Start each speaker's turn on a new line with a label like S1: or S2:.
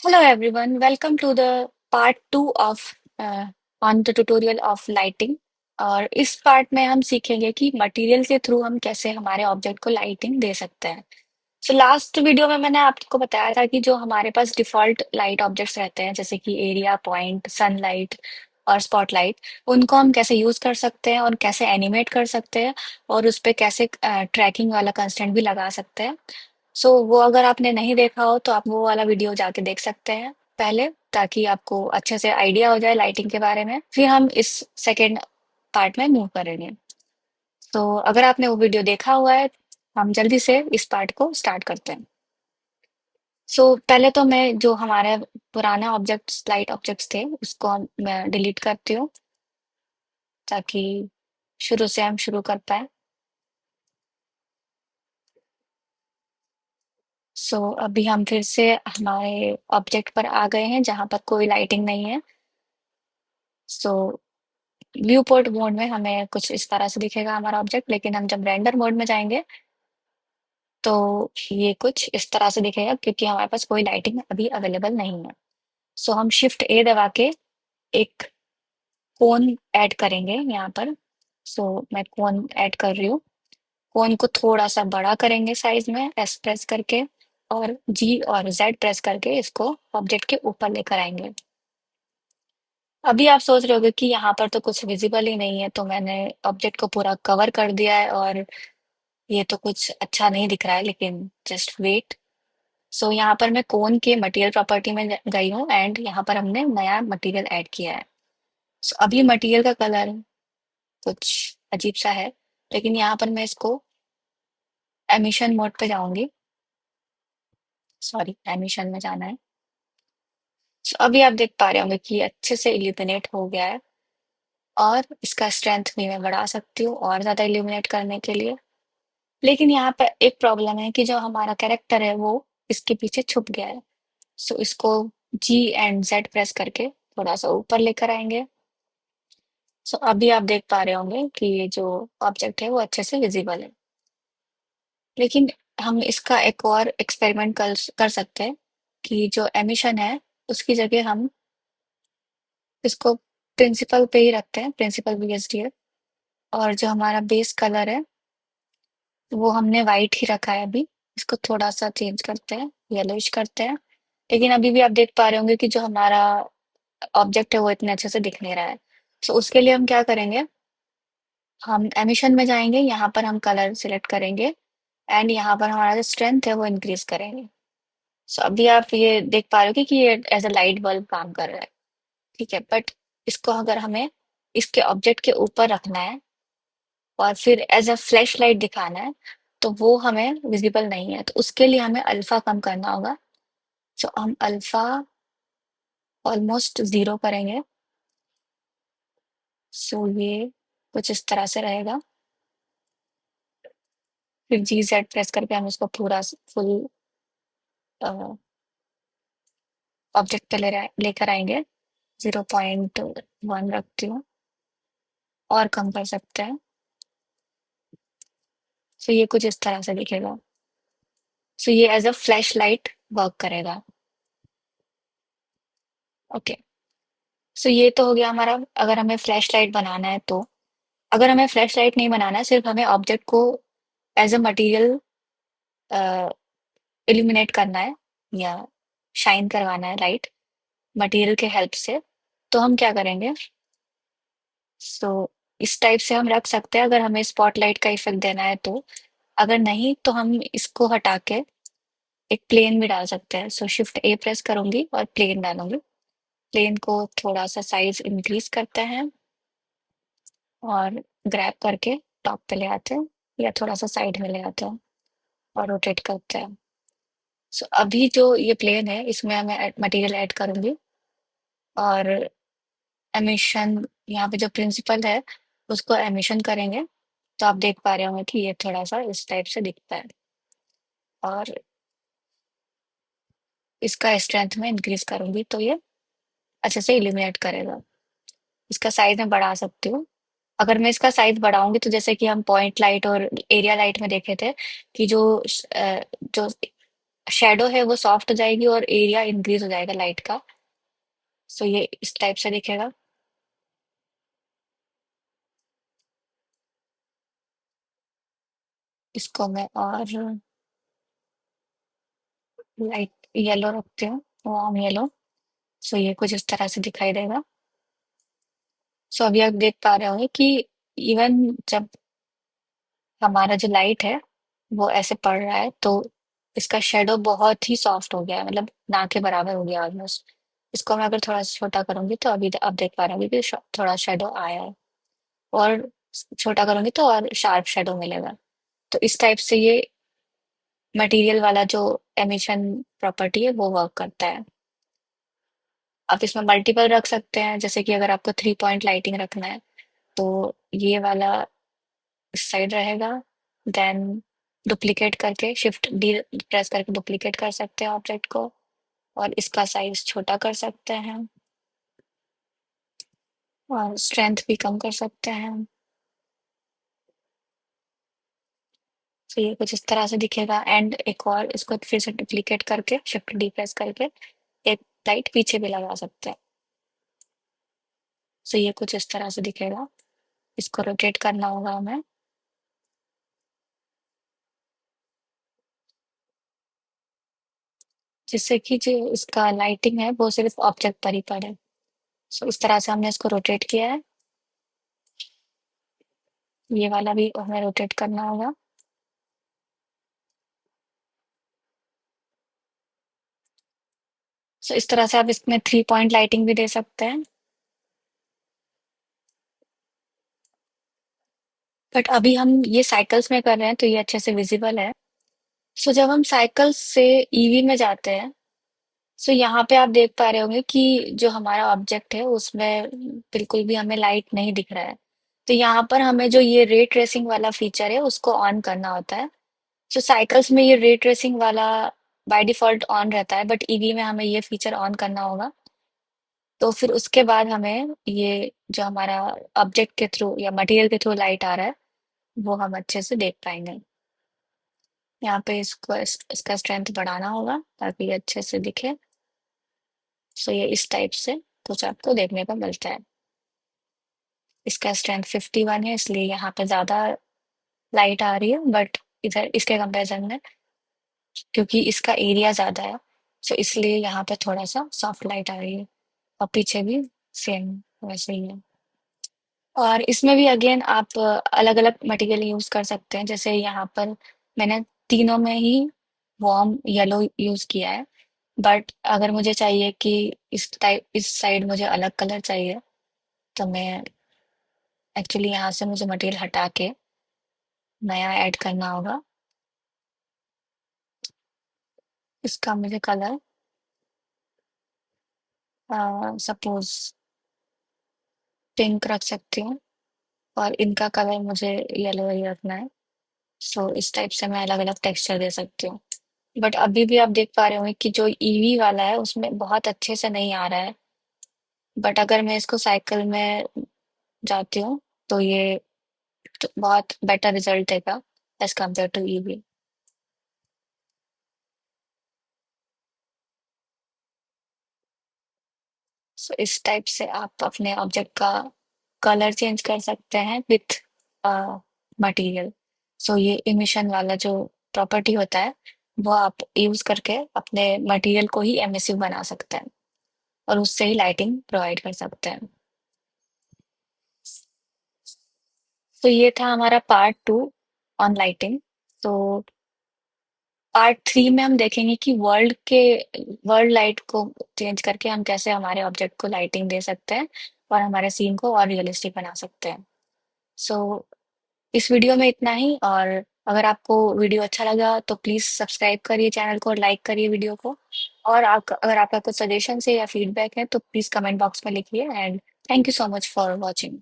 S1: Hello everyone, welcome to the part 2 of on the tutorial of lighting। और इस part में हम सीखेंगे कि मटेरियल के थ्रू हम कैसे हमारे ऑब्जेक्ट को लाइटिंग दे सकते हैं। सो लास्ट वीडियो में मैंने आपको बताया था कि जो हमारे पास डिफॉल्ट लाइट ऑब्जेक्ट्स रहते हैं जैसे कि एरिया, पॉइंट, सनलाइट और स्पॉटलाइट, उनको हम कैसे यूज कर सकते हैं और कैसे एनिमेट कर सकते हैं और उस पे कैसे ट्रैकिंग वाला कंस्ट्रेंट भी लगा सकते हैं। सो वो अगर आपने नहीं देखा हो तो आप वो वाला वीडियो जाके देख सकते हैं पहले, ताकि आपको अच्छे से आइडिया हो जाए लाइटिंग के बारे में। फिर हम इस सेकेंड पार्ट में मूव करेंगे। तो अगर आपने वो वीडियो देखा हुआ है, हम जल्दी से इस पार्ट को स्टार्ट करते हैं। सो पहले तो मैं जो हमारे पुराने ऑब्जेक्ट्स, लाइट ऑब्जेक्ट्स थे, उसको मैं डिलीट करती हूँ ताकि शुरू से हम शुरू कर पाए। सो अभी हम फिर से हमारे ऑब्जेक्ट पर आ गए हैं जहाँ पर कोई लाइटिंग नहीं है। सो व्यू पोर्ट मोड में हमें कुछ इस तरह से दिखेगा हमारा ऑब्जेक्ट, लेकिन हम जब रेंडर मोड में जाएंगे तो ये कुछ इस तरह से दिखेगा क्योंकि हमारे पास कोई लाइटिंग अभी अवेलेबल नहीं है। सो हम शिफ्ट ए दबा के एक कोन ऐड करेंगे यहाँ पर। सो मैं कोन ऐड कर रही हूँ। कोन को थोड़ा सा बड़ा करेंगे साइज में, एस प्रेस करके, और जी और जेड प्रेस करके इसको ऑब्जेक्ट के ऊपर लेकर आएंगे। अभी आप सोच रहे होगे कि यहाँ पर तो कुछ विजिबल ही नहीं है, तो मैंने ऑब्जेक्ट को पूरा कवर कर दिया है और ये तो कुछ अच्छा नहीं दिख रहा है, लेकिन जस्ट वेट। सो यहाँ पर मैं कोन के मटेरियल प्रॉपर्टी में गई हूँ एंड यहाँ पर हमने नया मटेरियल ऐड किया है। सो अभी मटेरियल का कलर कुछ अजीब सा है, लेकिन यहाँ पर मैं इसको एमिशन मोड पे जाऊंगी। सॉरी, एमिशन में जाना है। सो अभी आप देख पा रहे होंगे कि ये अच्छे से इल्यूमिनेट हो गया है, और इसका स्ट्रेंथ भी मैं बढ़ा सकती हूँ और ज्यादा इल्यूमिनेट करने के लिए। लेकिन यहाँ पर एक प्रॉब्लम है कि जो हमारा कैरेक्टर है वो इसके पीछे छुप गया है। सो इसको जी एंड जेड प्रेस करके थोड़ा सा ऊपर लेकर आएंगे। सो अभी आप देख पा रहे होंगे कि ये जो ऑब्जेक्ट है वो अच्छे से विजिबल है। लेकिन हम इसका एक और एक्सपेरिमेंट कर सकते हैं कि जो एमिशन है उसकी जगह हम इसको प्रिंसिपल पे ही रखते हैं, प्रिंसिपल बीएसडी। और जो हमारा बेस कलर है वो हमने वाइट ही रखा है अभी। इसको थोड़ा सा चेंज करते हैं, येलोइश करते हैं। लेकिन अभी भी आप देख पा रहे होंगे कि जो हमारा ऑब्जेक्ट है वो इतने अच्छे से दिख नहीं रहा है। तो उसके लिए हम क्या करेंगे, हम एमिशन में जाएंगे, यहाँ पर हम कलर सिलेक्ट करेंगे एंड यहाँ पर हमारा जो स्ट्रेंथ है वो इंक्रीज करेंगे। सो अभी आप ये देख पा रहे हो कि ये एज अ लाइट बल्ब काम कर रहा है। ठीक है, बट इसको अगर हमें इसके ऑब्जेक्ट के ऊपर रखना है और फिर एज अ फ्लैश लाइट दिखाना है, तो वो हमें विजिबल नहीं है, तो उसके लिए हमें अल्फा कम करना होगा। सो हम अल्फा ऑलमोस्ट जीरो करेंगे। सो ये कुछ इस तरह से रहेगा। फिर जी जेड प्रेस करके हम इसको पूरा फुल ऑब्जेक्ट पे लेकर आएंगे। 0.1 रखती हूँ, और कम कर सकते हैं। सो ये कुछ इस तरह से दिखेगा। सो ये as a flash light work करेगा। ओके। सो ये तो हो गया हमारा, अगर हमें फ्लैश लाइट बनाना है तो। अगर हमें फ्लैश लाइट नहीं बनाना है, सिर्फ हमें ऑब्जेक्ट को एज अ मटेरियल इल्यूमिनेट करना है या शाइन करवाना है लाइट मटेरियल के हेल्प से, तो हम क्या करेंगे। सो इस टाइप से हम रख सकते हैं अगर हमें स्पॉटलाइट का इफेक्ट देना है तो। अगर नहीं तो हम इसको हटा के एक प्लेन भी डाल सकते हैं। सो शिफ्ट ए प्रेस करूंगी और प्लेन डालूंगी। प्लेन को थोड़ा सा साइज इंक्रीज करते हैं और ग्रैब करके टॉप पे ले आते हैं, या थोड़ा सा साइड में ले आते हैं और रोटेट करते हैं। सो अभी जो ये प्लेन है इसमें मैं मटेरियल ऐड करूंगी, और एमिशन, यहाँ पे जो प्रिंसिपल है उसको एमिशन करेंगे। तो आप देख पा रहे होंगे कि ये थोड़ा सा इस टाइप से दिखता है, और इसका स्ट्रेंथ में इंक्रीज करूंगी तो ये अच्छे से इल्यूमिनेट करेगा। इसका साइज मैं बढ़ा सकती हूँ। अगर मैं इसका साइज बढ़ाऊंगी तो जैसे कि हम पॉइंट लाइट और एरिया लाइट में देखे थे कि जो शेडो है वो सॉफ्ट हो जाएगी और एरिया इंक्रीज हो जाएगा लाइट का। सो ये इस टाइप से दिखेगा। इसको मैं और लाइट येलो रखती हूँ, वार्म येलो। सो ये कुछ इस तरह से दिखाई देगा। सो अभी आप देख पा रहे होंगे कि इवन जब हमारा जो लाइट है वो ऐसे पड़ रहा है तो इसका शेडो बहुत ही सॉफ्ट हो गया है, मतलब ना के बराबर हो गया ऑलमोस्ट। इसको मैं अगर थोड़ा सा छोटा करूंगी तो अभी आप देख पा रहे होंगे कि थोड़ा शेडो आया है। और छोटा करूंगी तो और शार्प शेडो मिलेगा। तो इस टाइप से ये मटेरियल वाला जो एमिशन प्रॉपर्टी है वो वर्क करता है। आप इसमें मल्टीपल रख सकते हैं, जैसे कि अगर आपको 3 पॉइंट लाइटिंग रखना है तो ये वाला इस साइड रहेगा। देन डुप्लीकेट करके शिफ्ट डी प्रेस करके डुप्लीकेट कर सकते हैं ऑब्जेक्ट को, और इसका साइज छोटा कर सकते हैं और स्ट्रेंथ भी कम कर सकते हैं। तो ये कुछ इस तरह से दिखेगा। एंड एक और इसको फिर से डुप्लीकेट करके शिफ्ट डी प्रेस करके एक लाइट पीछे भी लगा सकते हैं। तो ये कुछ इस तरह से दिखेगा। इसको रोटेट करना होगा हमें, जिससे कि जो इसका लाइटिंग है वो सिर्फ ऑब्जेक्ट पर ही पड़े। सो इस तरह से हमने इसको रोटेट किया है। ये वाला भी हमें रोटेट करना होगा। सो इस तरह से आप इसमें 3 पॉइंट लाइटिंग भी दे सकते हैं। बट अभी हम ये साइकिल्स में कर रहे हैं तो ये अच्छे से विजिबल है। सो जब हम साइकिल से ईवी में जाते हैं, सो यहाँ पे आप देख पा रहे होंगे कि जो हमारा ऑब्जेक्ट है उसमें बिल्कुल भी हमें लाइट नहीं दिख रहा है। तो यहाँ पर हमें जो ये रे ट्रेसिंग वाला फीचर है उसको ऑन करना होता है। सो साइकिल्स में ये रे ट्रेसिंग वाला बाय डिफॉल्ट ऑन रहता है, बट ईवी में हमें ये फीचर ऑन करना होगा। तो फिर उसके बाद हमें ये जो हमारा ऑब्जेक्ट के थ्रू या मटेरियल के थ्रू लाइट आ रहा है वो हम अच्छे से देख पाएंगे। यहाँ पे इसको इसका स्ट्रेंथ बढ़ाना होगा ताकि ये अच्छे से दिखे। सो ये इस टाइप से कुछ आपको देखने को मिलता है। इसका स्ट्रेंथ 51 है, इसलिए यहाँ पे ज्यादा लाइट आ रही है, बट इधर इसके कंपैरिजन में क्योंकि इसका एरिया ज्यादा है सो इसलिए यहाँ पे थोड़ा सा सॉफ्ट लाइट आ रही है। और पीछे भी सेम वैसे ही है। और इसमें भी अगेन आप अलग अलग मटेरियल यूज कर सकते हैं, जैसे यहाँ पर मैंने तीनों में ही वार्म येलो यूज किया है। बट अगर मुझे चाहिए कि इस साइड मुझे अलग कलर चाहिए तो मैं एक्चुअली यहाँ से मुझे मटेरियल हटा के नया ऐड करना होगा। इसका मुझे कलर सपोज पिंक रख सकती हूँ और इनका कलर मुझे येलो ही रखना है। सो इस टाइप से मैं अलग अलग टेक्सचर दे सकती हूँ। बट अभी भी आप देख पा रहे होंगे कि जो ईवी वाला है उसमें बहुत अच्छे से नहीं आ रहा है। बट अगर मैं इसको साइकिल में जाती हूँ तो ये तो बहुत बेटर रिजल्ट देगा एज कम्पेयर टू ईवी। सो इस टाइप से आप अपने ऑब्जेक्ट का कलर चेंज कर सकते हैं विथ मटेरियल। सो ये इमिशन वाला जो प्रॉपर्टी होता है वो आप यूज करके अपने मटेरियल को ही एमिसिव बना सकते हैं और उससे ही लाइटिंग प्रोवाइड कर सकते हैं। तो ये था हमारा पार्ट 2 ऑन लाइटिंग। तो पार्ट 3 में हम देखेंगे कि वर्ल्ड लाइट को चेंज करके हम कैसे हमारे ऑब्जेक्ट को लाइटिंग दे सकते हैं और हमारे सीन को और रियलिस्टिक बना सकते हैं। सो इस वीडियो में इतना ही। और अगर आपको वीडियो अच्छा लगा तो प्लीज सब्सक्राइब करिए चैनल को और लाइक करिए वीडियो को। और अगर आपका कुछ सजेशन है या फीडबैक है तो प्लीज कमेंट बॉक्स में लिखिए। And thank you so much for watching.